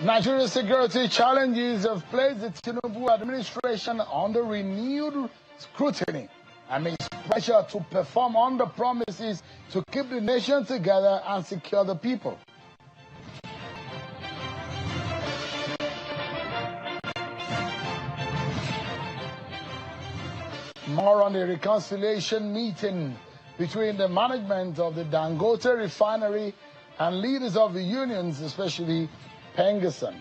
Nigeria's security challenges have placed the Tinubu administration under renewed scrutiny amidst pressure to perform on the promises to keep the nation together and secure the people. More on the reconciliation meeting between the management of the Dangote refinery and leaders of the unions, especially Pengerson.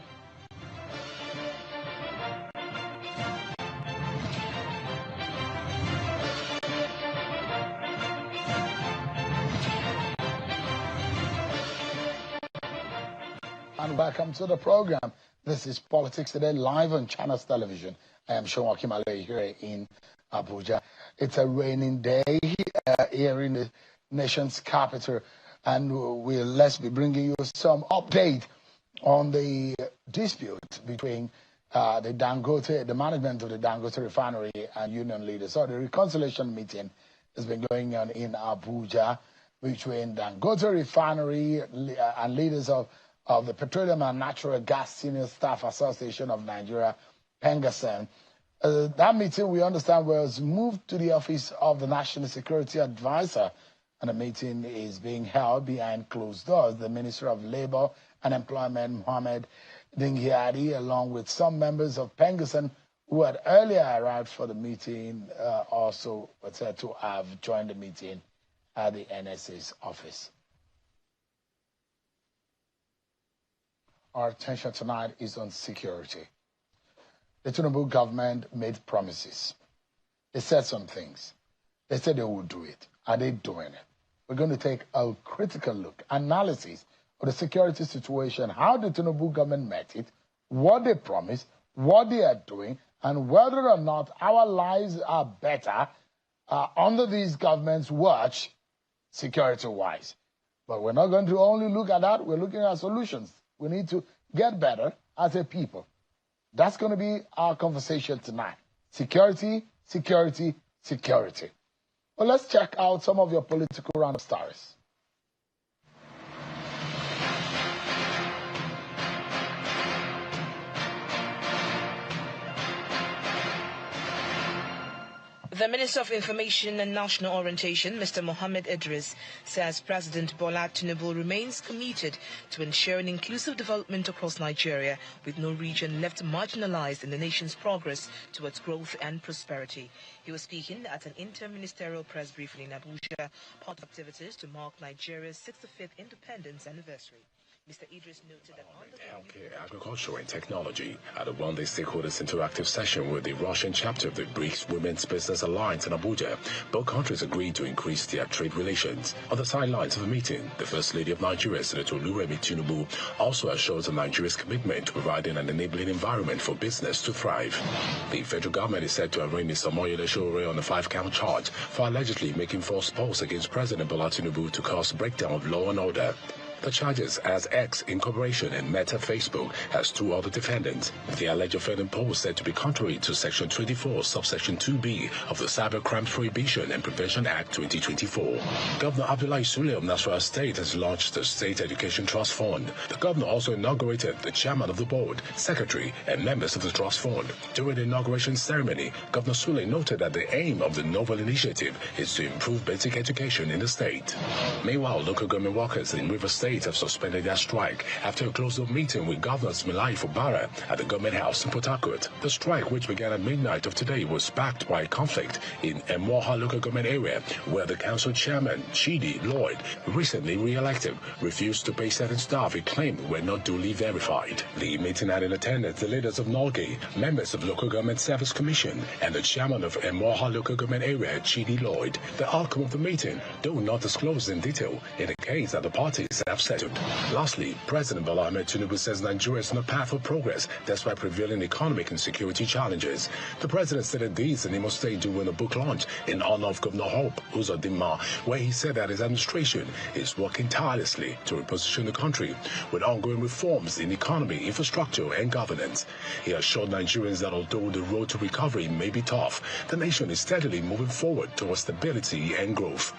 And welcome to the program. This is Politics Today, live on Channels Television. I am Sean Wakimale here in Abuja. It's a raining day here in the nation's capital, and let's be bringing you some update on the dispute between the management of the Dangote refinery and union leaders. So the reconciliation meeting has been going on in Abuja between Dangote refinery and leaders of the Petroleum and Natural Gas Senior Staff Association of Nigeria, Pengerson. That meeting, we understand, was moved to the office of the National Security Advisor, and the meeting is being held behind closed doors. The Minister of Labour and Employment, Mohammed Dingyadi, along with some members of Pengerson who had earlier arrived for the meeting, also were said to have joined the meeting at the NSA's office. Our attention tonight is on security. The Tinubu government made promises. They said some things. They said they would do it. Are they doing it? We're going to take a critical look, analysis of the security situation, how the Tinubu government met it, what they promised, what they are doing, and whether or not our lives are better under these governments' watch, security-wise. But we're not going to only look at that. We're looking at solutions. We need to get better as a people. That's going to be our conversation tonight. Security, security, security. Well, let's check out some of your political roundup stories. The Minister of Information and National Orientation, Mr. Mohammed Idris, says President Bola Tinubu remains committed to ensuring inclusive development across Nigeria, with no region left marginalized in the nation's progress towards growth and prosperity. He was speaking at an inter-ministerial press briefing in Abuja, part of activities to mark Nigeria's 65th independence anniversary. Mr. Idris noted that healthcare, agriculture and technology at a one-day stakeholders interactive session with the Russian chapter of the BRICS Women's Business Alliance in Abuja, both countries agreed to increase their trade relations. On the sidelines of the meeting, the First Lady of Nigeria, Senator Oluremi Tinubu, also assures of Nigeria's commitment to providing an enabling environment for business to thrive. The federal government is said to arraign Mr. Moyele Sowore on a 5-count charge for allegedly making false posts against President Bola Tinubu to cause breakdown of law and order. The charges as X Incorporation and Meta Facebook as two other defendants. The alleged offending post said to be contrary to Section 24, subsection 2B of the Cyber Crimes Prohibition and Prevention Act 2024. Governor Abdullahi Sule of Nasarawa State has launched the State Education Trust Fund. The governor also inaugurated the chairman of the board, secretary, and members of the trust fund. During the inauguration ceremony, Governor Sule noted that the aim of the novel initiative is to improve basic education in the state. Meanwhile, local government workers in Rivers State have suspended their strike after a closed-door meeting with Governor Milai Fubara at the Government House in Port Harcourt. The strike, which began at midnight of today, was backed by a conflict in Emoha local government area, where the council chairman, Chidi Lloyd, recently re-elected, refused to pay certain staff he claimed were not duly verified. The meeting had in attendance the leaders of Nolge, members of Local Government Service Commission, and the chairman of Emoha local government area, Chidi Lloyd. The outcome of the meeting, though not disclosed in detail, indicates that the parties have settled. Lastly, President Bola Ahmed Tinubu says Nigeria is on a path of progress despite prevailing economic and security challenges. The president stated this in Imo State during a book launch in honor of Governor Hope Uzodinma, where he said that his administration is working tirelessly to reposition the country with ongoing reforms in economy, infrastructure, and governance. He assured Nigerians that although the road to recovery may be tough, the nation is steadily moving forward towards stability and growth.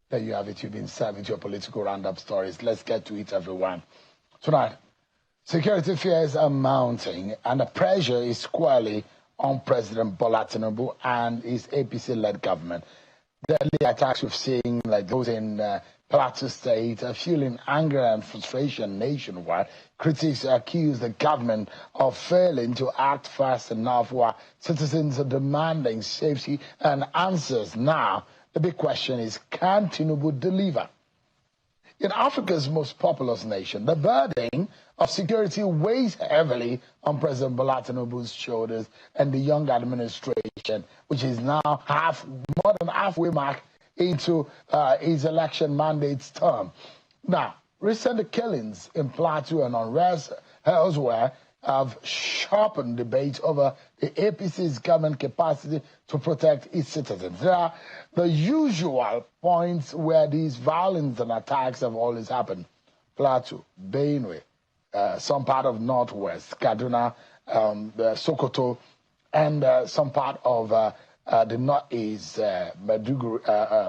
There you have it. You've been served with your political roundup stories. Let's get to it, everyone. Tonight, security fears are mounting, and the pressure is squarely on President Bola Tinubu and his APC-led government. Deadly attacks we've seen, like those in Plateau State, are fueling anger and frustration nationwide. Critics accuse the government of failing to act fast enough, while citizens are demanding safety and answers. Now, the big question is, can Tinubu deliver? In Africa's most populous nation, the burden of security weighs heavily on President Bola Tinubu's shoulders and the young administration, which is now more than halfway mark into his election mandate's term. Now, recent killings in Plateau and unrest elsewhere have sharpened debate over the APC's government capacity to protect its citizens. There are the usual points where these violence and attacks have always happened. Plateau, Benue, some part of Northwest, Kaduna, Sokoto, and some part of the Northeast, Maiduguri,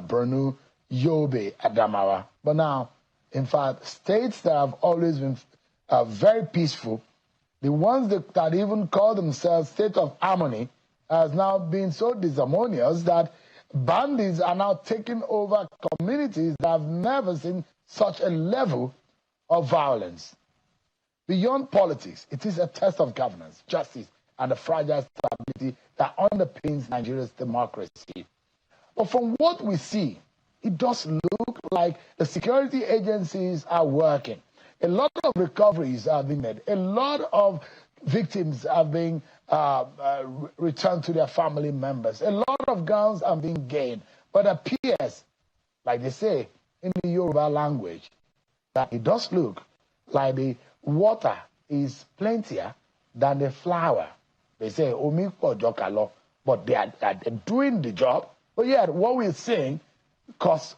Borno, Yobe, Adamawa. But now, in fact, states that have always been very peaceful, the ones that even call themselves state of harmony, has now been so disharmonious that bandits are now taking over communities that have never seen such a level of violence. Beyond politics, it is a test of governance, justice, and the fragile stability that underpins Nigeria's democracy. But from what we see, it does look like the security agencies are working. A lot of recoveries are being made. A lot of victims are being returned to their family members. A lot of guns are being gained. But it appears, like they say in the Yoruba language, that it does look like the water is plentier than the flour. They say, Omi Jokalo, but they are doing the job. But yet, what we're seeing calls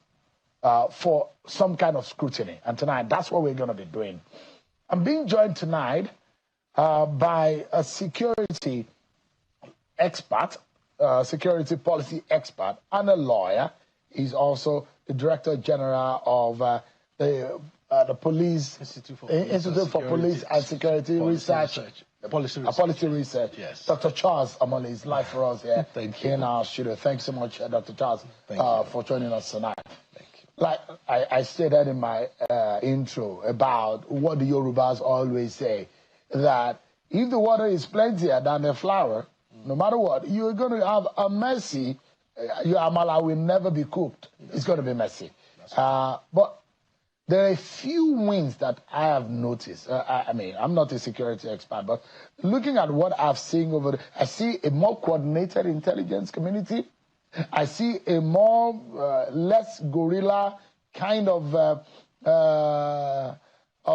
for some kind of scrutiny. And tonight, that's what we're going to be doing. I'm being joined tonight by a security expert, security policy expert, and a lawyer. He's also the Director General of the Police Institute for Police and Security Research. Policy Research. Yes. Dr. Charles Amole is live for us here in our studio. Thanks so much, Dr. Charles, for joining us tonight. Thank you. Like I stated in my intro about what the Yorubas always say, that if the water is plentier than the flour, no matter what, you're going to have a messy, your amala will never be cooked. It's going to be messy. But there are a few wins that I have noticed. I mean, I'm not a security expert, but looking at what I've seen over there, I see a more coordinated intelligence community. I see a more, less guerrilla kind of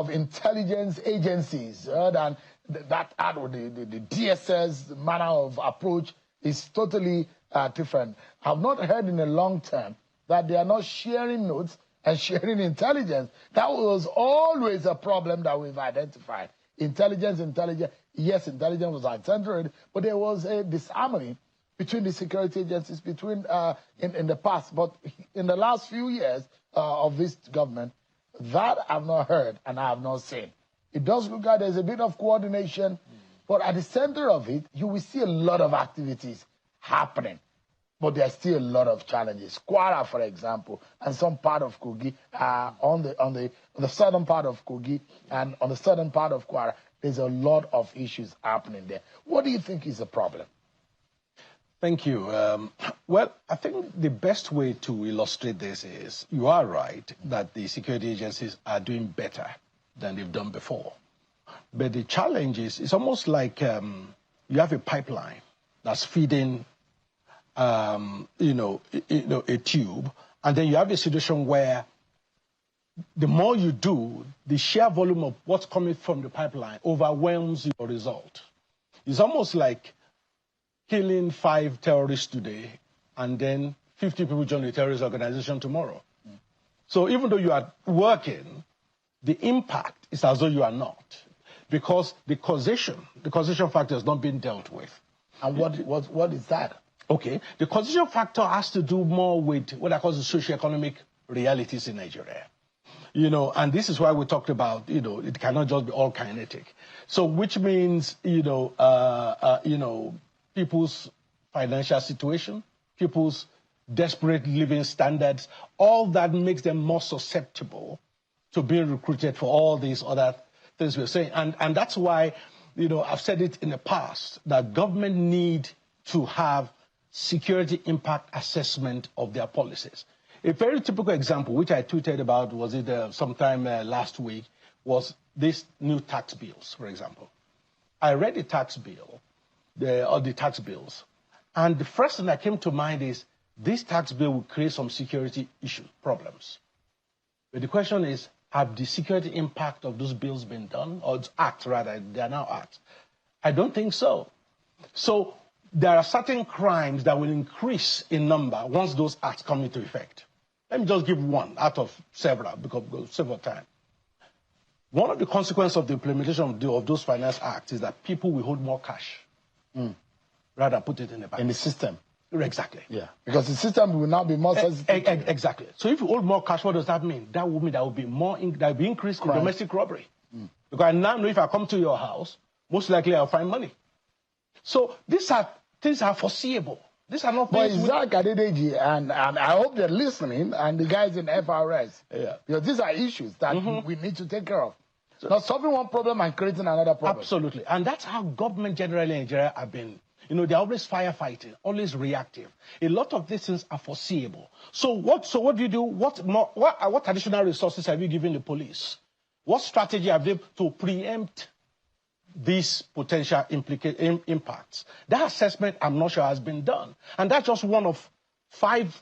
intelligence agencies than that. The DSS manner of approach is totally different. I've not heard in a long time that they are not sharing notes and sharing intelligence. That was always a problem that we've identified. Intelligence, yes, intelligence was accentuated, but there was a disharmony between the security agencies in the past. But in the last few years of this government, that I've not heard and I have not seen. It does look like there's a bit of coordination, but at the center of it, you will see a lot of activities happening. But there's still a lot of challenges. Kwara, for example, and some part of Kogi, on the southern part of Kogi and on the southern part of Kwara, there's a lot of issues happening there. What do you think is the problem? Thank you. Well, I think the best way to illustrate this is, you are right that the security agencies are doing better than they've done before. But the challenge is, it's almost like you have a pipeline that's feeding a tube, and then you have a situation where the more you do, the sheer volume of what's coming from the pipeline overwhelms your result. It's almost like killing 5 terrorists today, and then 50 people join the terrorist organization tomorrow. So even though you are working, the impact is as though you are not, because the causation factor has not been dealt with. And what is that? Okay, the causation factor has to do more with what I call the socioeconomic realities in Nigeria. And this is why we talked about, it cannot just be all kinetic. So which means, people's financial situation, people's desperate living standards, all that makes them more susceptible to being recruited for all these other things we're saying. And that's why, I've said it in the past, that government need to have security impact assessment of their policies. A very typical example, which I tweeted about, was it sometime last week, was these new tax bills, for example. I read the tax bill, the tax bills, and the first thing that came to mind is this tax bill will create some security problems. But the question is, have the security impact of those bills been done? Or acts, rather, they are now acts. I don't think so. So there are certain crimes that will increase in number once those acts come into effect. Let me just give one out of several, because several times. One of the consequences of the implementation of those finance acts is that people will hold more cash rather than put it in the bank. In the system. Exactly. Yeah. Because the system will now be more sensitive. Exactly. So if you hold more cash, what does that mean? That will mean there will be more there will be increase in domestic robbery. Because I now know if I come to your house, most likely I'll find money. So these are things that are foreseeable. These are not things. But Isaac Adedeji, and I hope they're listening, and the guys in FRS. Yeah. Because these are issues that we need to take care of. Not solving one problem and creating another problem. Absolutely. And that's how government generally in Nigeria have been. They're always firefighting, always reactive. A lot of these things are foreseeable. So what do you do? What additional resources have you given the police? What strategy have they to preempt these potential impacts? That assessment, I'm not sure, has been done. And that's just one of 5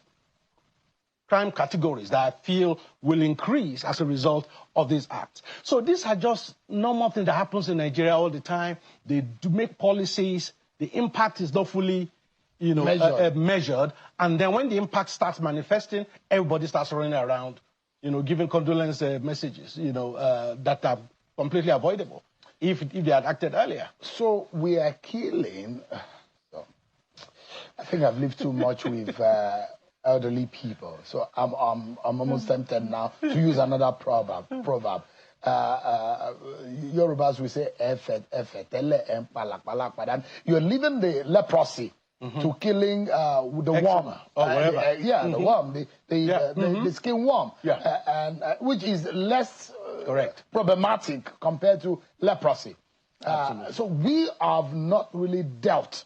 crime categories that I feel will increase as a result of these acts. So these are just normal things that happens in Nigeria all the time. They do make policies. The impact is not fully, measured. And then when the impact starts manifesting, everybody starts running around, giving condolence messages, that are completely avoidable if they had acted earlier. So we are killing. I think I've lived too much with elderly people. So I'm almost tempted now to use another proverb. Yorubas will say, you're leaving the leprosy to killing the worm. The worm, the skin worm, and which is less problematic compared to leprosy. So we have not really dealt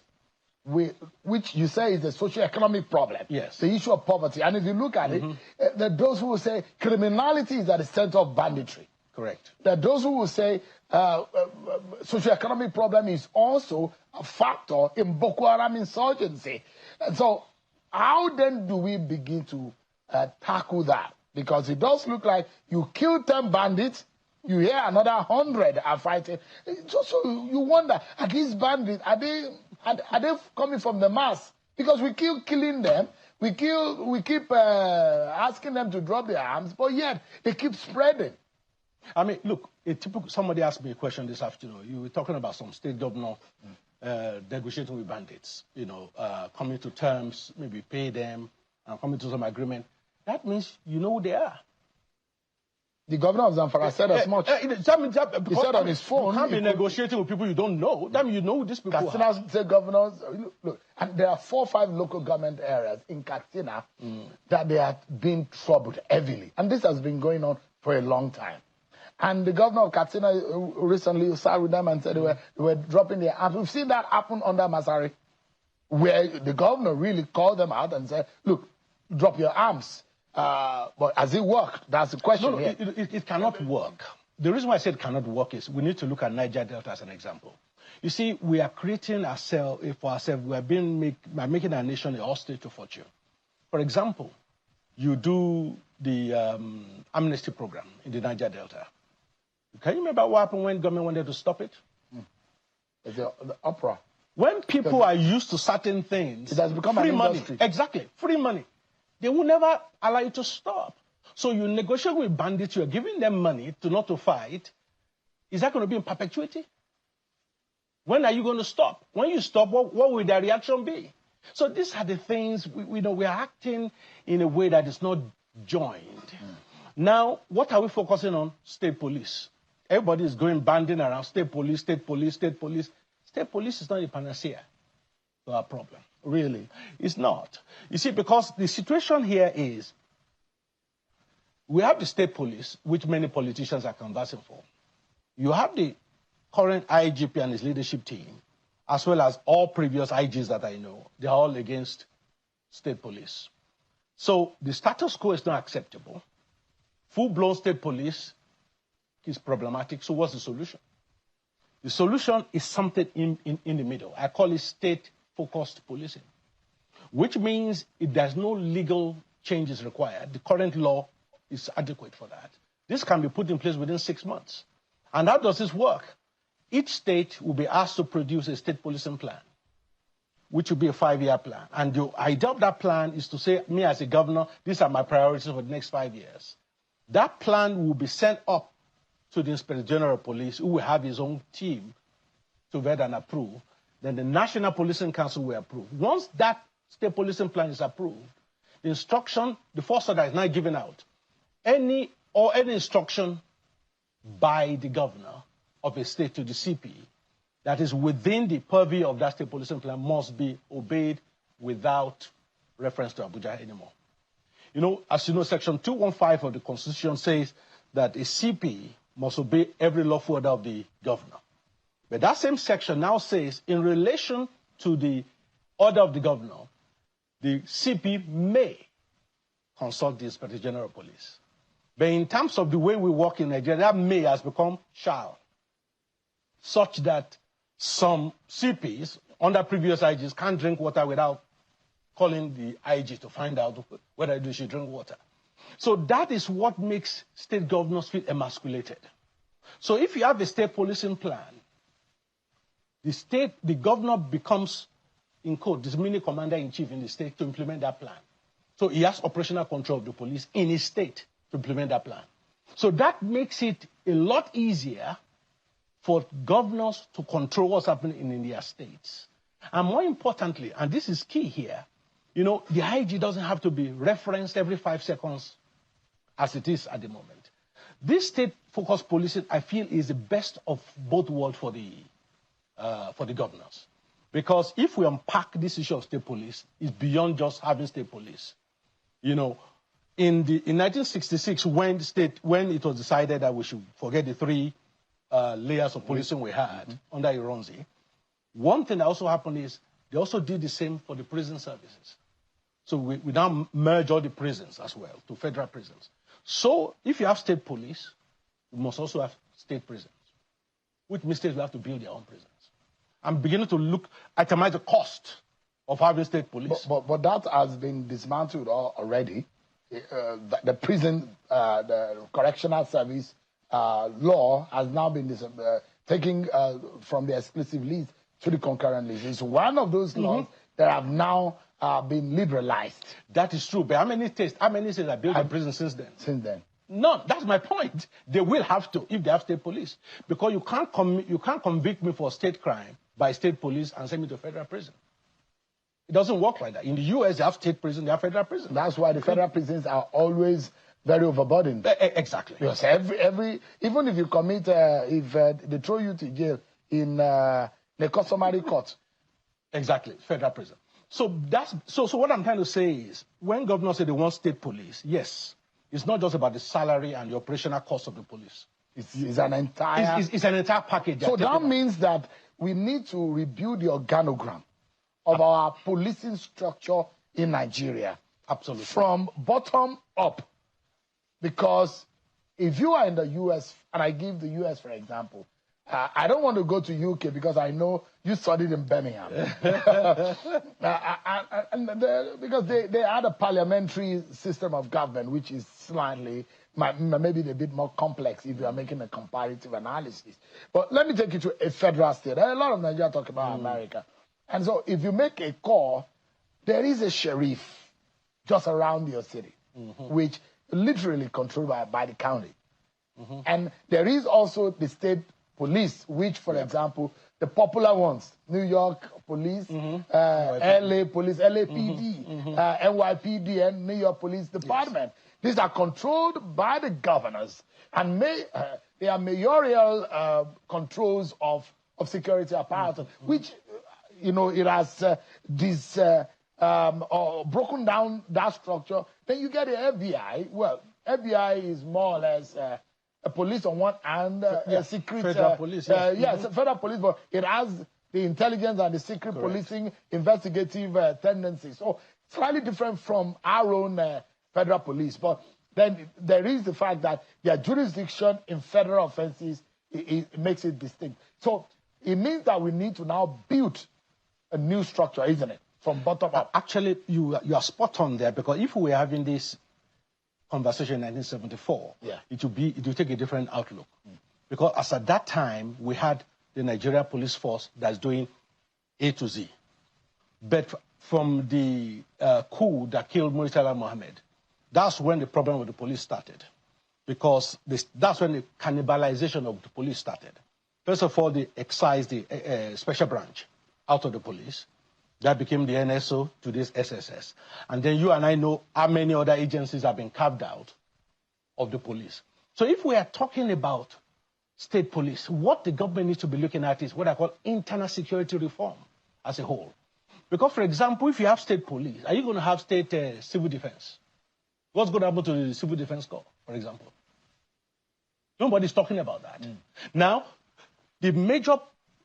with, which you say is the socio-economic problem, the issue of poverty. And if you look at it, there are those who will say criminality is at the center of banditry. Correct. There are those who will say socio-economic problem is also a factor in Boko Haram insurgency. And so how then do we begin to tackle that? Because it does look like you kill 10 bandits, you hear another 100 are fighting. So you wonder, are these bandits, are they coming from the mass? Because we keep killing them, we keep asking them to drop their arms, but yet they keep spreading. I mean, look, somebody asked me a question this afternoon. You were talking about some state governor negotiating with bandits, coming to terms, maybe pay them, and coming to some agreement. That means you know who they are. The governor of Zamfara said as much. He said on his phone. You can't be negotiating with people you don't know. That means you know who these people are. Katsina state governors, look, and there are 4 or 5 local government areas in Katsina that they have been troubled heavily. And this has been going on for a long time. And the governor of Katsina recently sat with them and said they were dropping their arms. We've seen that happen under Masari, where the governor really called them out and said, look, drop your arms. But has it worked? That's the question. No, it cannot work. The reason why I said it cannot work is we need to look at Niger Delta as an example. You see, we are creating ourselves, for ourselves, we are making our nation a hostage to fortune. For example, you do the amnesty program in the Niger Delta. Can you remember what happened when government wanted to stop it? The opera. When people are used to certain things, it has become free an money. industry. Exactly, free money. They will never allow you to stop. So you negotiate with bandits, you're giving them money not to fight. Is that going to be in perpetuity? When are you going to stop? When you stop, what will their reaction be? So these are the things, we are acting in a way that is not joined. Now, what are we focusing on? State police. Everybody is going banding around state police, state police, state police. State police is not a panacea to our problem. Really, it's not. You see, because the situation here is we have the state police, which many politicians are conversing for. You have the current IGP and his leadership team, as well as all previous IGs that I know. They're all against state police. So the status quo is not acceptable. Full-blown state police is problematic. So what's the solution? The solution is something in the middle. I call it state-focused policing, which means if there's no legal changes required, the current law is adequate for that. This can be put in place within 6 months. And how does this work? Each state will be asked to produce a state policing plan, which will be a 5-year plan. And the idea of that plan is to say, me as a governor, these are my priorities for the next 5 years. That plan will be sent up to the Inspector General of Police, who will have his own team to vet and approve. Then the National Policing Council will approve. Once that state policing plan is approved, the instruction, the first order is now given out. Any instruction by the governor of a state to the CP that is within the purview of that state policing plan must be obeyed without reference to Abuja anymore. You know, as you know, Section 215 of the Constitution says that a CP must obey every lawful order of the governor. But that same section now says, in relation to the order of the governor, the CP may consult the Inspector General of Police. But in terms of the way we work in Nigeria, that may has become shall, such that some CPs under previous IGs can't drink water without calling the IG to find out whether they should drink water. So that is what makes state governors feel emasculated. So if you have a state policing plan, the governor becomes, in quote, the mini commander-in-chief in the state to implement that plan. So he has operational control of the police in his state to implement that plan. So that makes it a lot easier for governors to control what's happening in their states. And more importantly, and this is key here, you know, the IG doesn't have to be referenced every 5 seconds as it is at the moment. This state-focused policing, I feel, is the best of both worlds for the governors. Because if we unpack this issue of state police, it's beyond just having state police. You know, in 1966, when it was decided that we should forget the 3 layers of policing we had under Ironsi, one thing that also happened is they also did the same for the prison services. So we now merge all the prisons as well to federal prisons. So if you have state police, you must also have state prisons, which means states will have to build their own prisons. I'm beginning to itemize the cost of having state police. But that has been dismantled already. The prison, the correctional service law has now been taken from the exclusive list to the concurrent list. It's one of those laws that have now been liberalized. That is true. But how many states have built a prison since then? Since then. None. That's my point. They will have to if they have state police. Because you can't convict me for state crime by state police and send me to federal prison. It doesn't work like that. In the US, they have state prison, they have federal prison. That's why the federal prisons are always very overburdened. Exactly. Because even if you commit, if they throw you to jail in the customary court. Exactly, federal prison. So what I'm trying to say is, when governors say they want state police, yes, it's not just about the salary and the operational cost of the police. It's an entire... It's an entire package. So that means that we need to rebuild the organogram of our policing structure in Nigeria. Absolutely. From bottom up. Because if you are in the US, and I give the US for example, I don't want to go to UK because I know you studied in Birmingham. Because they had a parliamentary system of government, which is slightly, maybe a bit more complex if you are making a comparative analysis. But let me take you to a federal state. A lot of Nigeria talk about America. And so if you make a call, there is a sheriff just around your city, which literally controlled by the county. And there is also the state police, which, for example, the popular ones, New York Police, LA Police, LAPD, NYPD, and New York Police Department. Yes. These are controlled by the governors, and they are mayoral controls of security apparatus, which, you know, it has broken down that structure. Then you get the FBI. Well, FBI is more or less a police on one hand, a secret federal police. Yes. Yes, federal police, but it has the intelligence and the secret policing investigative tendencies. So slightly different from our own federal police. But then there is the fact that their jurisdiction in federal offenses it makes it distinct. So it means that we need to now build a new structure, isn't it, from bottom up? Actually, you are spot on there, because if we were having this conversation in 1974, it will take a different outlook. Because as at that time, we had the Nigeria police force that's doing A to Z. But from the coup that killed Murtala Mohammed, that's when the problem with the police started. Because that's when the cannibalization of the police started. First of all, they excised the special branch out of the police. That became the NSO to this SSS. And then you and I know how many other agencies have been carved out of the police. So if we are talking about state police, what the government needs to be looking at is what I call internal security reform as a whole. Because, for example, if you have state police, are you going to have state civil defense? What's going to happen to the civil defense corps, for example? Nobody's talking about that. Now,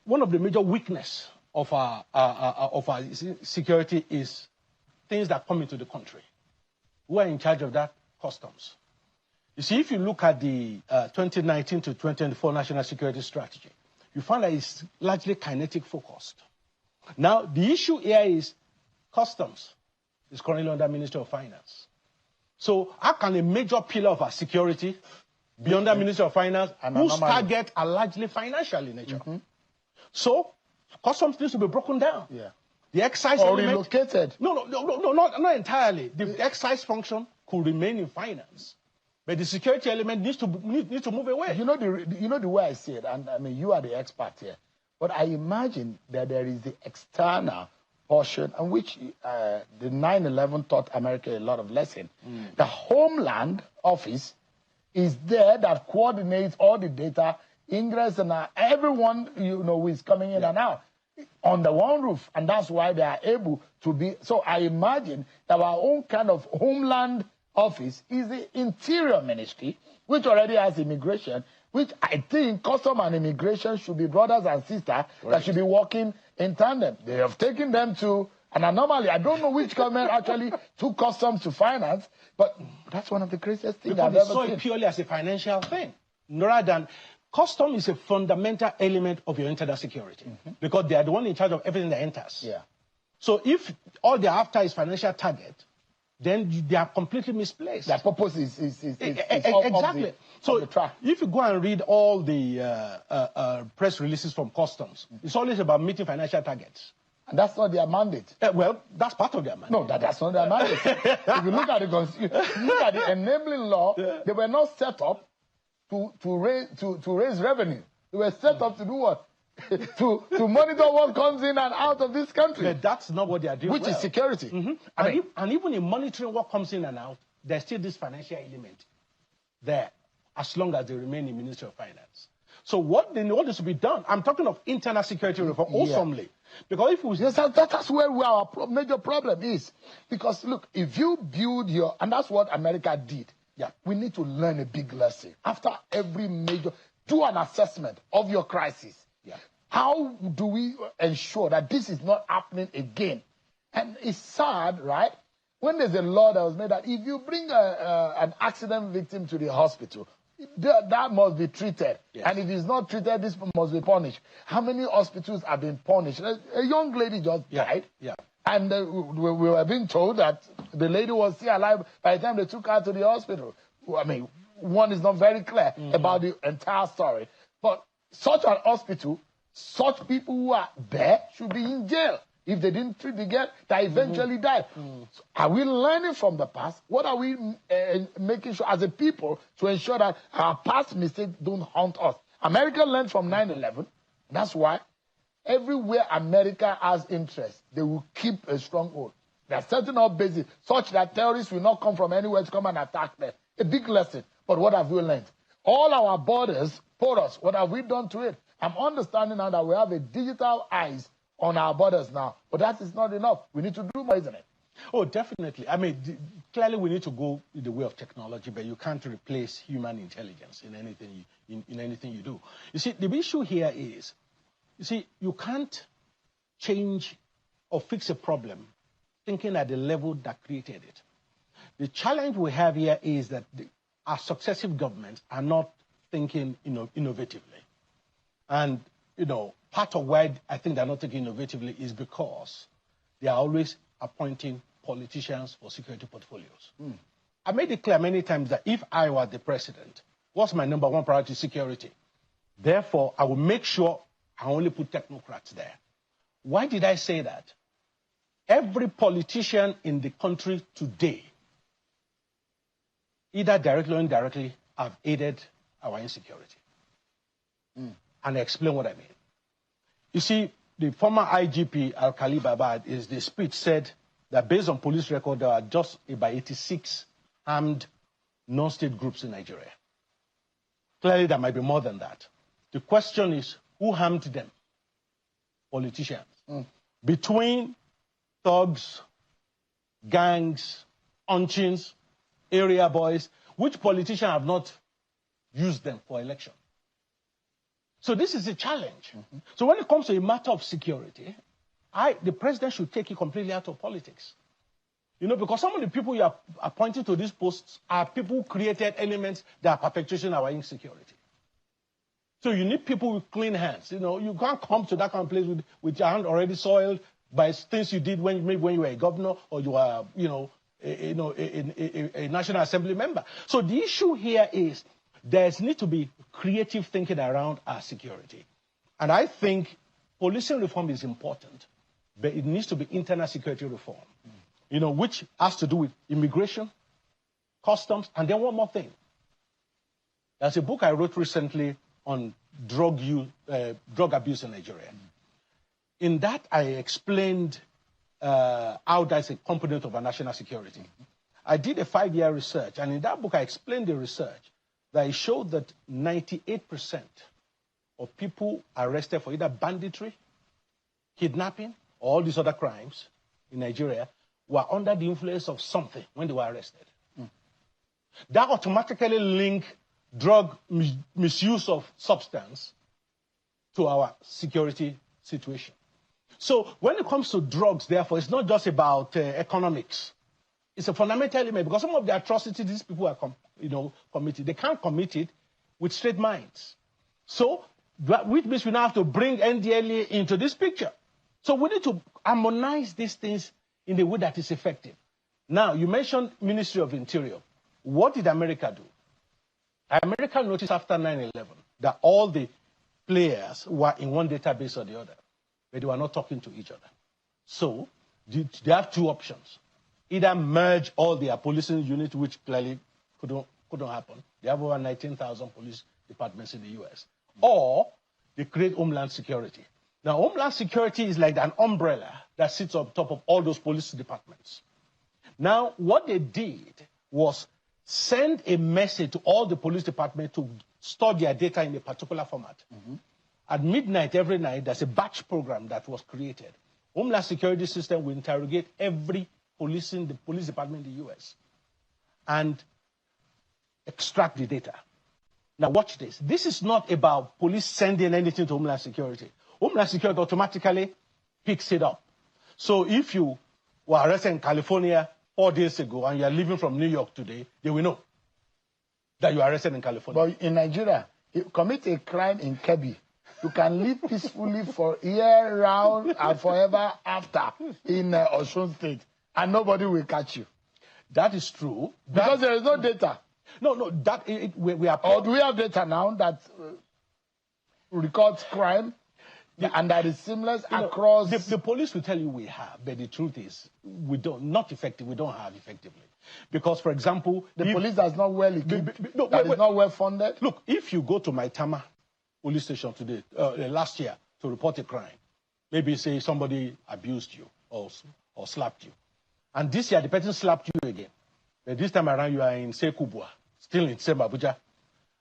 one of the major weaknesses of our security is things that come into the country. Who are in charge of that? Customs. You see, if you look at the 2019 to 2024 National Security Strategy, you find that it's largely kinetic focused. Now, the issue here is customs is currently under Ministry of Finance. So how can a major pillar of our security be under Ministry of Finance whose targets are largely financial in nature? So customs needs to be broken down. The excise element, relocated. No, not entirely. The excise function could remain in finance, but the security element needs to move away. You know the way I see it, and I mean you are the expert here, but I imagine that there is the external portion on which the 9/11 taught America a lot of lesson. The Homeland Office is there that coordinates all the data, ingress and everyone who is coming in and out under one roof, and that's why they are able to be. So I imagine that our own kind of Homeland Office is the Interior Ministry, which already has immigration, which I think custom and immigration should be brothers and sisters that should be working in tandem. They have taken them to an anomaly. I don't know which government actually took customs to finance, but that's one of the craziest things I've ever seen. Because they saw it purely as a financial thing, rather than custom is a fundamental element of your internal security, because they are the one in charge of everything that enters. So if all they're after is financial target, then they are completely misplaced. Their purpose is exactly. So the track. If you go and read all the press releases from customs, it's always about meeting financial targets. And that's not their mandate. Well, that's part of their mandate. No, that's not their mandate. If you look at the enabling law, they were not set up to raise revenue. They were set up to do what? to monitor what comes in and out of this country. But that's not what they are doing. Which is security. And even in monitoring what comes in and out, there's still this financial element there, as long as they remain in Ministry of Finance. So what is to be done? I'm talking of internal security reform, awesomely. Because if we... Yes, that's where our major problem is. Because look, if you build your... And that's what America did. We need to learn a big lesson. After every major... Do an assessment of your crisis. How do we ensure that this is not happening again? And it's sad, right? When there's a law that was made that if you bring an accident victim to the hospital, that must be treated. And if it's not treated, this must be punished. How many hospitals have been punished? A young lady just died. And we were being told that the lady was still alive by the time they took her to the hospital. I mean, one is not very clear about the entire story. But such an hospital, such people who are there should be in jail if they didn't treat the girl that eventually died. So are we learning from the past? What are we making sure as a people to ensure that our past mistakes don't haunt us? America learned from 9/11. That's why Everywhere America has interest, they will keep a stronghold. They are setting up bases such that terrorists will not come from anywhere to come and attack them. A big lesson. But what have we learned? All our borders, porous, what have we done to it? I'm understanding now that we have a digital eyes on our borders now. But that is not enough. We need to do more, isn't it? Oh, definitely. I mean, clearly we need to go the way of technology, but you can't replace human intelligence in anything you do. You see, the issue here is, you see, you can't change or fix a problem thinking at the level that created it. The challenge we have here is that our successive governments are not thinking, innovatively. And, part of why I think they're not thinking innovatively is because they are always appointing politicians for security portfolios. I made it clear many times that if I were the president, what's my number one priority? Security. Therefore, I will make sure I only put technocrats there. Why did I say that? Every politician in the country today, either directly or indirectly, have aided our insecurity. And I explain what I mean. You see, the former IGP, Al-Khali Babad, is the speech said that based on police record, there are just about 86 armed non-state groups in Nigeria. Clearly, there might be more than that. The question is, who harmed them? Politicians. Between thugs, gangs, unchins, area boys, which politicians have not used them for election? So this is a challenge. So when it comes to a matter of security, the president should take it completely out of politics. Because some of the people you are appointing to these posts are people who created elements that are perpetuating our insecurity. So you need people with clean hands. You can't come to that kind of place with your hand already soiled by things you did when you were a governor or you were, a National Assembly member. So the issue here is there needs to be creative thinking around our security. And I think policing reform is important, but it needs to be internal security reform, which has to do with immigration, customs, and then one more thing. There's a book I wrote recently on drug abuse in Nigeria. In that, I explained how that's a component of our national security. I did a 5-year research, and in that book, I explained the research that it showed that 98% of people arrested for either banditry, kidnapping, or all these other crimes in Nigeria were under the influence of something when they were arrested. That automatically linked drug misuse of substance to our security situation. So when it comes to drugs, therefore, it's not just about economics. It's a fundamental element because some of the atrocities these people are committed, they can't commit it with straight minds. So, which means we now have to bring NDLA into this picture. So we need to harmonize these things in a way that is effective. Now, you mentioned Ministry of Interior. What did America do? America noticed after 9/11 that all the players were in one database or the other, but they were not talking to each other. So they have two options. Either merge all their policing units, which clearly couldn't happen. They have over 19,000 police departments in the U.S. Or they create Homeland Security. Now, Homeland Security is like an umbrella that sits on top of all those police departments. Now, what they did was send a message to all the police departments to store their data in a particular format. At midnight, every night, there's a batch program that was created. Homeland Security system will interrogate every police department in the U.S. and extract the data. Now, watch this. This is not about police sending anything to Homeland Security. Homeland Security automatically picks it up. So if you were arrested in California 4 days ago and you are leaving from New York today, they will know that you are arrested in California. But in Nigeria, you commit a crime in Kebbi, you can live peacefully for year round and forever after in Osun State, and nobody will catch you. That is true. Because there is no data. No, we are... Or do we have data now that records crime and that is seamless across... The police will tell you we have, but the truth is we don't have effectively. Because, for example... The police is not well equipped, is not well funded. Look, if you go to Maitama police station today, last year, to report a crime, Maybe say somebody abused you or slapped you. And this year, the person slapped you again. But this time around, you are in, say, Kubwa, still in same Abuja.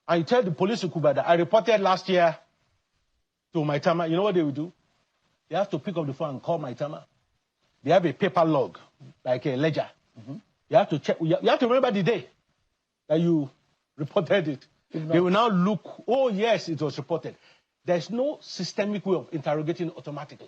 And you tell the police in Kubwa that I reported last year to Maitama. You know what they will do? They have to pick up the phone and call Maitama. They have a paper log, like a ledger. You have to check. You have to remember the day that you reported it. They will now look, oh, yes, it was reported. There's no systemic way of interrogating automatically.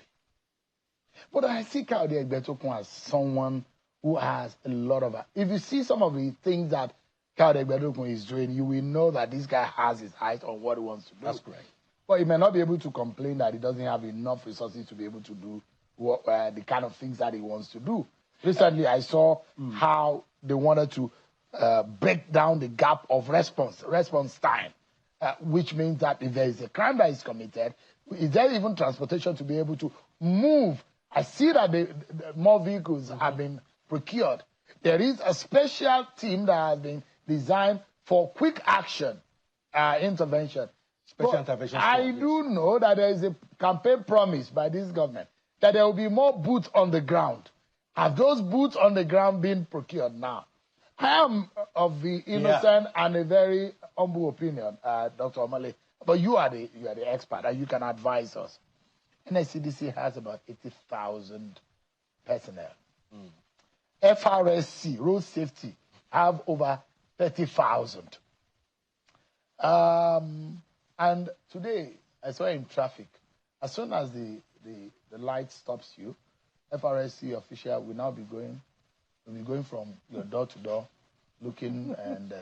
But I see Kayode Egbetokun as someone who has a lot of... If you see some of the things that Kayode Egbetokun is doing, you will know that this guy has his eyes on what he wants to do. That's correct. But he may not be able to complain that he doesn't have enough resources to be able to do the kind of things that he wants to do. Recently, I saw how they wanted to break down the gap of response time, which means that if there is a crime that is committed, is there even transportation to be able to move? I see that the more vehicles have been procured. There is a special team that has been designed for quick action intervention. Special intervention. I do know that there is a campaign promise by this government that there will be more boots on the ground. Have those boots on the ground been procured now? I am of the innocent and a very humble opinion, Dr. Omale, but you are the expert and you can advise us. NSCDC has about 80,000 personnel. FRSC, road safety, have over 30,000. And today, I saw in traffic, as soon as the light stops you, FRSC official will now be going from your door to door, looking and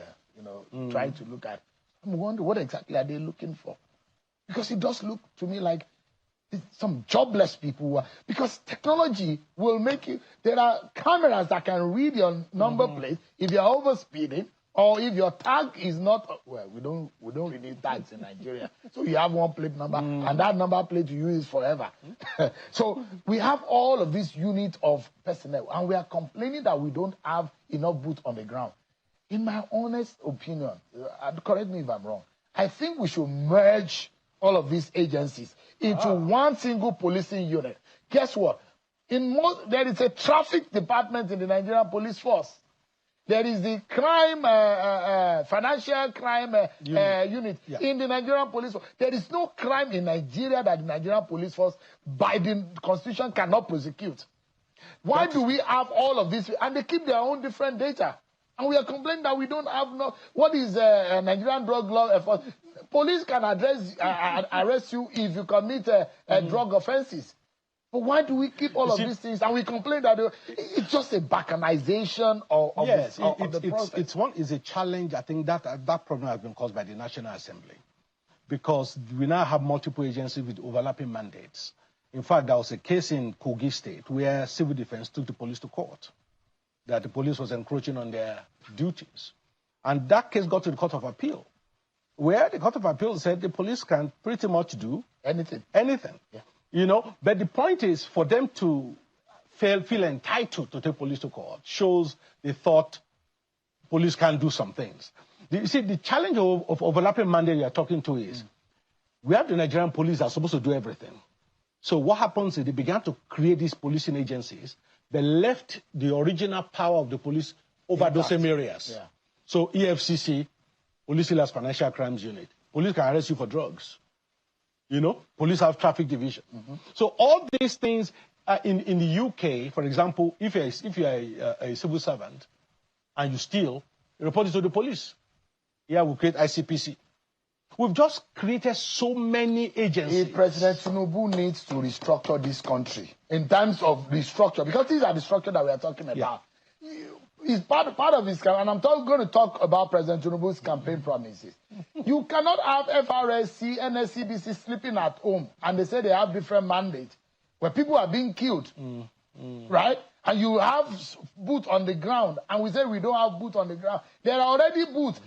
trying to look at. I'm wondering what exactly are they looking for, because it does look to me like some jobless people. Because technology will make you. There are cameras that can read your number plate if you're overspeeding. Or if your tag is not, well, we don't renew tags in Nigeria. So you have one plate number, and that number plate you use forever. So we have all of this unit of personnel, and we are complaining that we don't have enough boots on the ground. In my honest opinion, correct me if I'm wrong, I think we should merge all of these agencies into one single policing unit. Guess what? There is a traffic department in the Nigerian police force. There is the crime, financial crime unit in the Nigerian police force. There is no crime in Nigeria that the Nigerian police force, by the constitution, cannot prosecute. Why do we have all of this? And they keep their own different data. And we are complaining that we don't have what is Nigerian drug law enforcement? Police can arrest you if you commit drug offenses. But why do we keep all of these things? And we complain that it's just a balkanization of the process. It's a challenge. I think that problem has been caused by the National Assembly, because we now have multiple agencies with overlapping mandates. In fact, there was a case in Kogi State where civil defense took the police to court, that the police was encroaching on their duties. And that case got to the Court of Appeal, where the Court of Appeal said the police can pretty much do anything. Yeah. But the point is, for them to feel entitled to take police to court shows they thought police can do some things. You see, the challenge of overlapping mandate you are talking to is, we have the Nigerian police that are supposed to do everything. So what happens is they began to create these policing agencies. They left the original power of the police over those same areas. Yeah. So EFCC, Police Financial Crimes Unit, police can arrest you for drugs. Police have traffic division. So all these things in the UK, for example, if you're a civil servant and you steal, you report it to the police. Here we create ICPC. We've just created so many agencies. President Tinubu needs to restructure this country in terms of restructure, because these are the structure that we are talking about. It's part of his campaign, and I'm going to talk about President Tinubu's campaign promises. You cannot have FRSC, NSCDC sleeping at home, and they say they have different mandates, where people are being killed, right? And you have boots on the ground, and we say we don't have boots on the ground. There are already boots.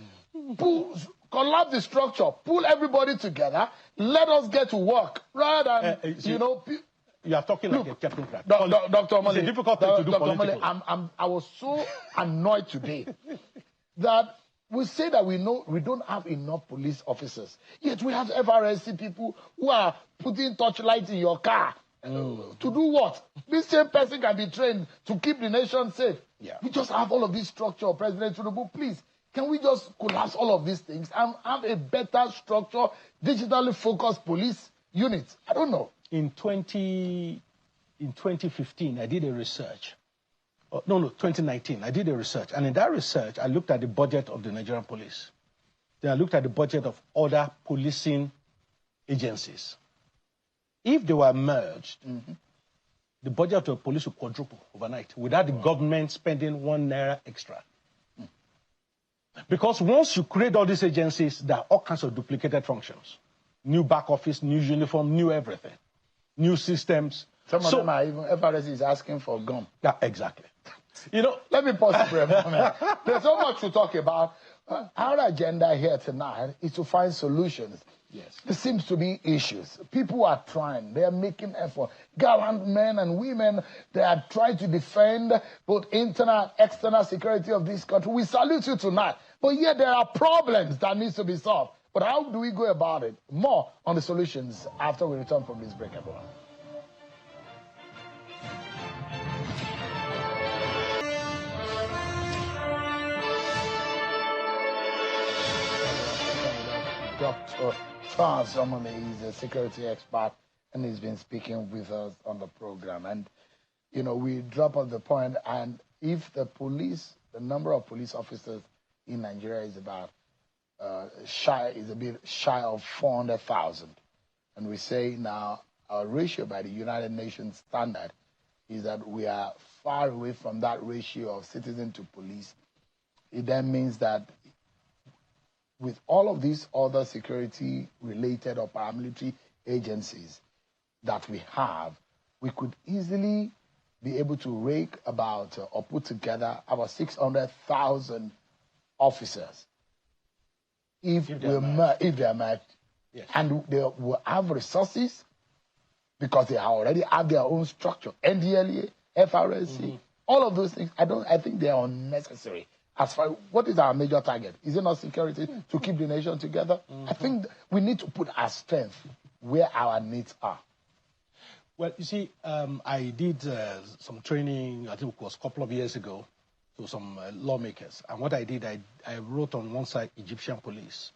Collapse the structure, pull everybody together, let us get to work, rather than, You are talking like a captain crack. Dr. Omale, it's a difficult thing to do politically. I was so annoyed today that we say that we don't have enough police officers. Yet we have FRSC people who are putting torchlights in your car, To do what? This same person can be trained to keep the nation safe. Yeah. We just have all of this structure. President Tinubu, please, can we just collapse all of these things and have a better structure, digitally focused police units? I don't know. In 2015, I did a research. 2019, I did a research. And in that research, I looked at the budget of the Nigerian police. Then I looked at the budget of other policing agencies. If they were merged, the budget of the police would quadruple overnight without the government spending 1 naira extra. Because once you create all these agencies, there are all kinds of duplicated functions. New back office, new uniform, new everything. New systems. Some of them are even, FRS is asking for gum. Yeah, exactly. You know, let me pause for a moment. There's so much to talk about. Our agenda here tonight is to find solutions. Yes. There seems to be issues. People are trying. They are making effort. Gallant men and women, they are trying to defend both internal and external security of this country. We salute you tonight. But yet there are problems that need to be solved. But how do we go about it? More on the solutions after we return from this break, everyone. Dr. Charles Omame is a security expert, and he's been speaking with us on the program. And, you know, we drop on the point, and if the number of police officers in Nigeria is about a bit shy of 400,000, and we say now our ratio by the United Nations standard is that we are far away from that ratio of citizen to police. It then means that with all of these other security-related or paramilitary agencies that we have, we could easily be able to rake about or put together about 600,000 officers if they are married. Yes. And they will have resources because they already have their own structure, NDLEA, FRSC, all of those things. I think they are unnecessary. As far what is our major target? Is it not security to keep the nation together? I think we need to put our strength where our needs are. Well, you see, I did some training, I think it was a couple of years ago, to some lawmakers. And what I did, I wrote on one side Egyptian police,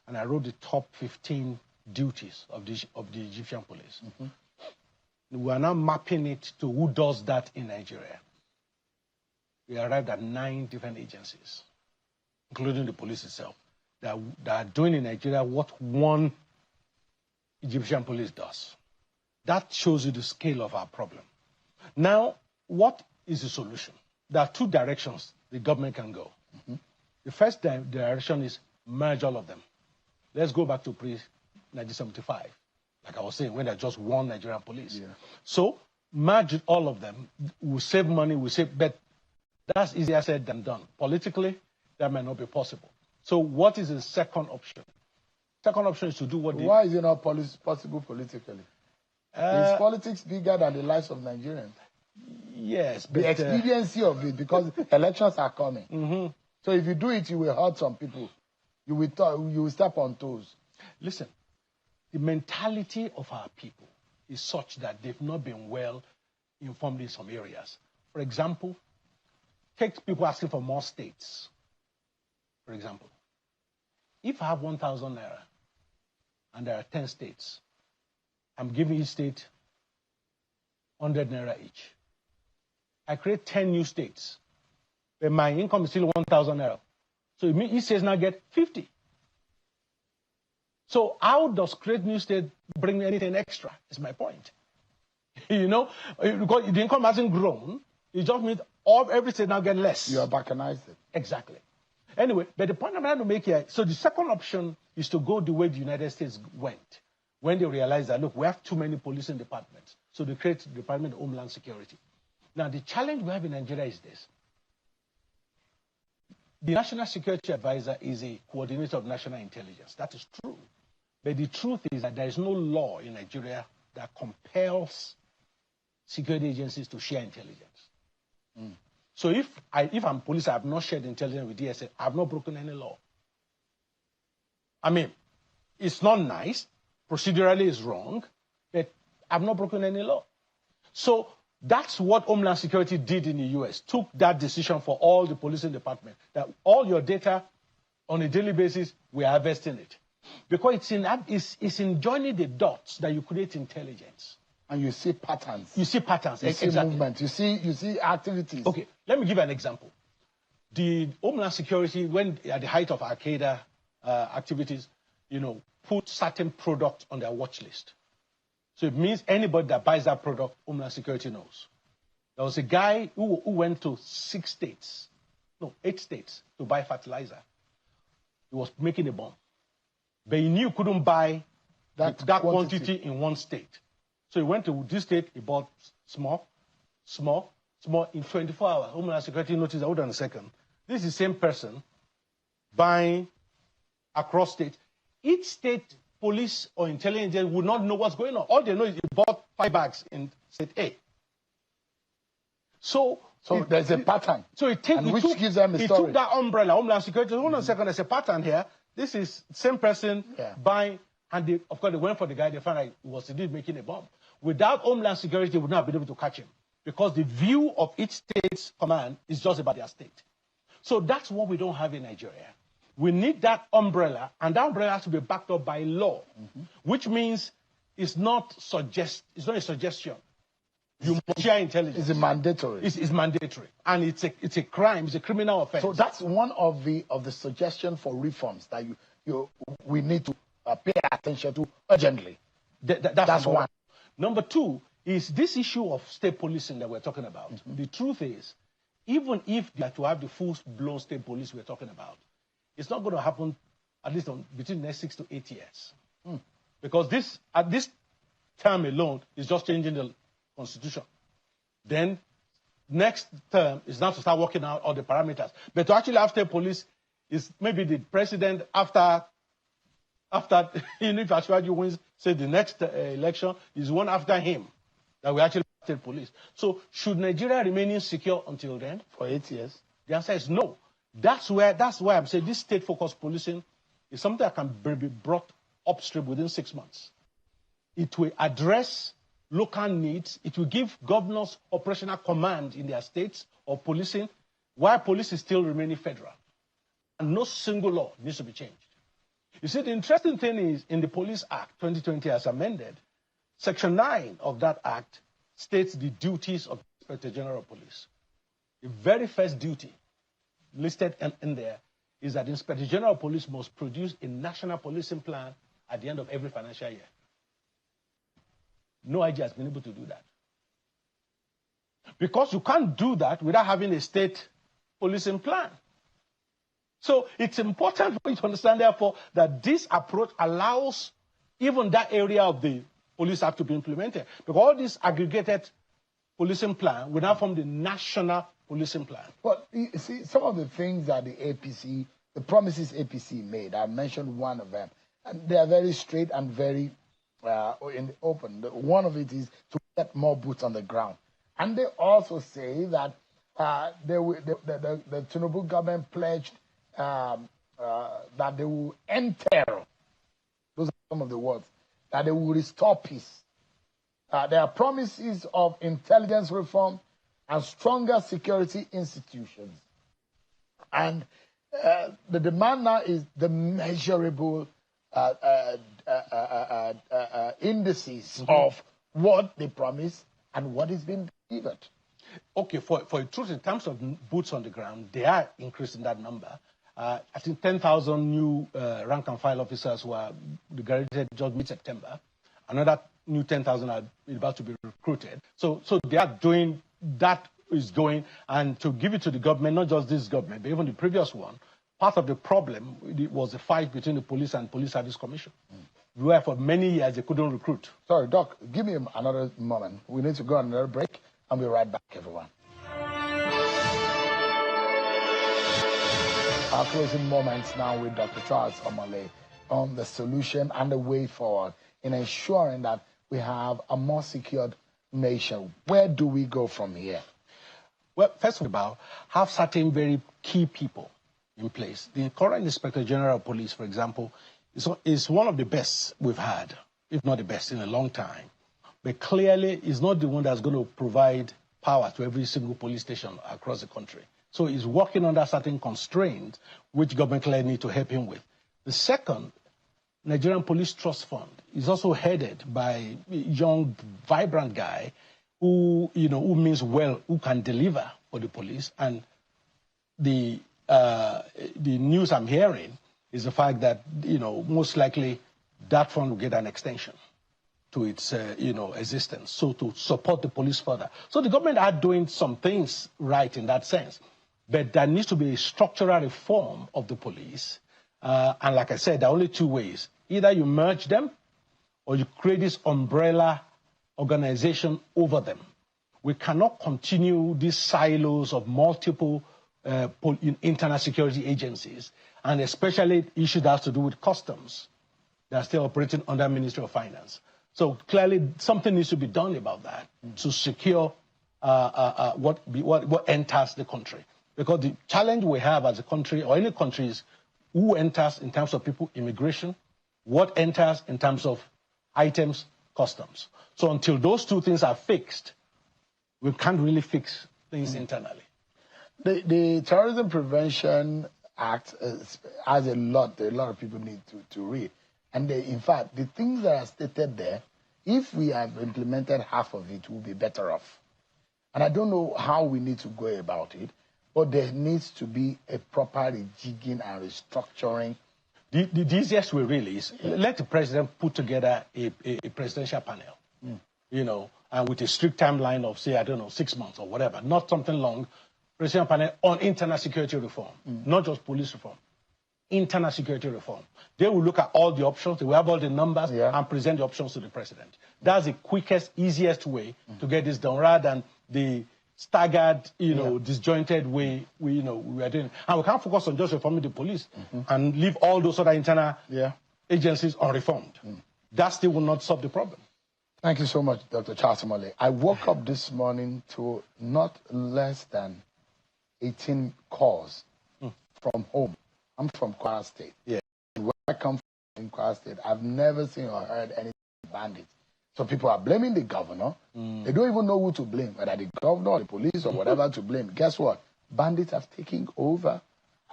and I wrote the top 15 duties of the Egyptian police. We are now mapping it to who does that in Nigeria. We arrived at 9 different agencies, including the police itself, that are doing in Nigeria what one Egyptian police does. That shows you the scale of our problem. Now, what is the solution? There are 2 directions the government can go. The first direction is merge all of them. Let's go back to pre-1975, like I was saying, when there's just one Nigerian police. Yeah. So, merge all of them. We'll save money, but that's easier said than done. Politically, that may not be possible. So what is the second option? Second option is to do what Why is it not possible politically? Is politics bigger than the lives of Nigerians? Yes. The expediency of it, because elections are coming. So if you do it, you will hurt some people. You will step on toes. Listen, the mentality of our people is such that they've not been well informed in some areas. For example, take people asking for more states. For example, if I have 1,000 naira and there are 10 states, I'm giving each state 100 naira each. I create 10 new states, but my income is still 1,000 naira. So it means each state now get 50. So how does create new state bring anything extra? Is my point. You know, because the income hasn't grown, it just means every state now get less. You are balkanized it. Exactly. Anyway, but the point I'm trying to make here, so the second option is to go the way the United States went, when they realized that, look, we have too many policing departments. So they create the Department of Homeland Security. Now, the challenge we have in Nigeria is this. The National Security Advisor is a coordinator of national intelligence. That is true. But the truth is that there is no law in Nigeria that compels security agencies to share intelligence. So if I'm police, I have not shared intelligence with DSA, I have not broken any law. I mean, it's not nice, procedurally it's wrong, but I've not broken any law. So that's what Homeland Security did in the US, took that decision for all the policing department, that all your data on a daily basis, we are harvesting it. Because it's in joining the dots that you create intelligence. And you see patterns. You see patterns. You see movement. You see activities. Okay, let me give you an example. The Homeland Security, when at the height of Al-Qaeda activities, put certain products on their watch list. So it means anybody that buys that product, Homeland Security knows. There was a guy who went to 8 states to buy fertilizer. He was making a bomb. But he knew he couldn't buy that quantity in one state. So he went to this state, he bought small. In 24 hours, Homeland Security noticed, hold on a second, this is the same person buying across states. Each state police or intelligence would not know what's going on. All they know is he bought 5 bags in state A. So there's a pattern. So which gives them a story. He took that umbrella, Homeland Security, hold on a second, there's a pattern here. This is the same person buying, and of course they went for the guy, they found out he was indeed making a bomb. Without Homeland Security, they would not have been able to catch him, because the view of each state's command is just about their state. So that's what we don't have in Nigeria. We need that umbrella, and that umbrella has to be backed up by law, which means it's not a suggestion. You must share intelligence. It's mandatory. It's mandatory, and it's a crime. It's a criminal offense. So that's one of the suggestions for reforms that we need to pay attention to urgently. That's one. Number 2 is this issue of state policing that we're talking about. The truth is, even if you have to have the full-blown state police we're talking about, it's not going to happen at least between the next 6 to 8 years. Because this term alone is just changing the Constitution. Then next term is now to start working out all the parameters. But to actually have state police is maybe the president after if Ashwaji wins, say the next election is one after him that we actually have state police. So should Nigeria remain insecure until then? For 8 years? The answer is no. That's why I'm saying this state-focused policing is something that can be brought upstream within 6 months. It will address local needs. It will give governors operational command in their states of policing, while police is still remaining federal. And no single law needs to be changed. You see, the interesting thing is, in the Police Act 2020 as amended, Section 9 of that act states the duties of the Inspector General of Police. The very first duty listed in there is that the Inspector General of Police must produce a national policing plan at the end of every financial year. No IG has been able to do that. Because you can't do that without having a state policing plan. So it's important for you to understand, therefore, that this approach allows even that area of the Police Act to be implemented. Because all this aggregated policing plan will now form the national policing plan. Well, you see, some of the things that the promises APC made, I mentioned one of them, and they are very straight and very in the open. One of it is to get more boots on the ground. And they also say that the Tinubu government pledged that they will end terror. Those are some of the words. That they will restore peace. There are promises of intelligence reform and stronger security institutions. And the demand now is the measurable indices of what they promise and what is being delivered. Okay, for the truth, in terms of boots on the ground, they are increasing that number. I think 10,000 new rank and file officers were graduated just mid-September. Another new 10,000 are about to be recruited. So they are doing, that is going, and to give it to the government, not just this government, but even the previous one, part of the problem was a fight between the police and Police Service Commission, where for many years they couldn't recruit. Sorry, Doc, give me another moment. We need to go on another break. I'll be right back, everyone. Our closing moments now with Dr. Charles Omale on the solution and the way forward in ensuring that we have a more secured nation. Where do we go from here? Well, first of all, have certain very key people in place. The current Inspector General of Police, for example, is one of the best we've had, if not the best in a long time. but clearly is not the one that's going to provide power to every single police station across the country. So he's working under certain constraints, which government clearly need to help him with. The second, Nigerian Police Trust Fund, is also headed by a young, vibrant guy who, who means well, who can deliver for the police. And the news I'm hearing is the fact that, most likely that fund will get an extension to its, existence, so to support the police further. So the government are doing some things right in that sense, but there needs to be a structural reform of the police. And like I said, there are only two ways. Either you merge them or you create this umbrella organization over them. We cannot continue these silos of multiple internal security agencies, and especially issues that has to do with customs that are still operating under Ministry of Finance. So clearly something needs to be done about that to secure what enters the country. Because the challenge we have as a country, or any country, is who enters in terms of people, immigration, what enters in terms of items, customs. So until those two things are fixed, we can't really fix things internally. The Terrorism Prevention Act has a lot of people need to read. And in fact, the things that are stated there, if we have implemented half of it, we'll be better off. And I don't know how we need to go about it, but there needs to be a proper rejigging and restructuring. The easiest way really is let the president put together a presidential panel, and with a strict timeline of, say, 6 months or whatever, not something long, presidential panel on internal security reform, not just police reform, internal security reform. They will look at all the options, they will have all the numbers and present the options to the president. That's the quickest, easiest way to get this done, rather than the staggered, disjointed way we are doing. And we can't focus on just reforming the police and leave all those other internal agencies unreformed. That still will not solve the problem. Thank you so much, Dr. Charles Mole. I woke up this morning to not less than 18 calls from home. I'm from Kwara State. Yeah. Where I come from in Kwara State, I've never seen or heard anything about bandits. So people are blaming the governor. They don't even know who to blame, whether the governor or the police or whatever to blame. Guess what? Bandits have taken over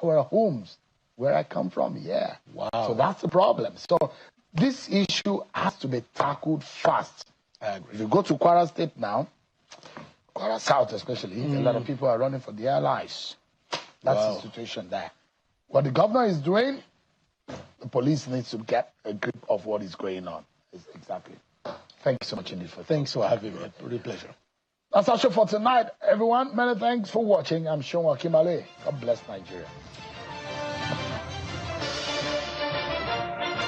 our homes where I come from. Yeah. Wow. So that's the problem. So this issue has to be tackled fast. I agree. If you go to Kwara State now, Kwara South especially, a lot of people are running for their lives. That's the situation there. What the governor is doing, the police needs to get a grip of what is going on. Exactly. Thank you so much indeed for Thanks for having me. Really pleasure. That's our show for tonight, everyone. Many thanks for watching. I'm Sean Wakimale. God bless Nigeria.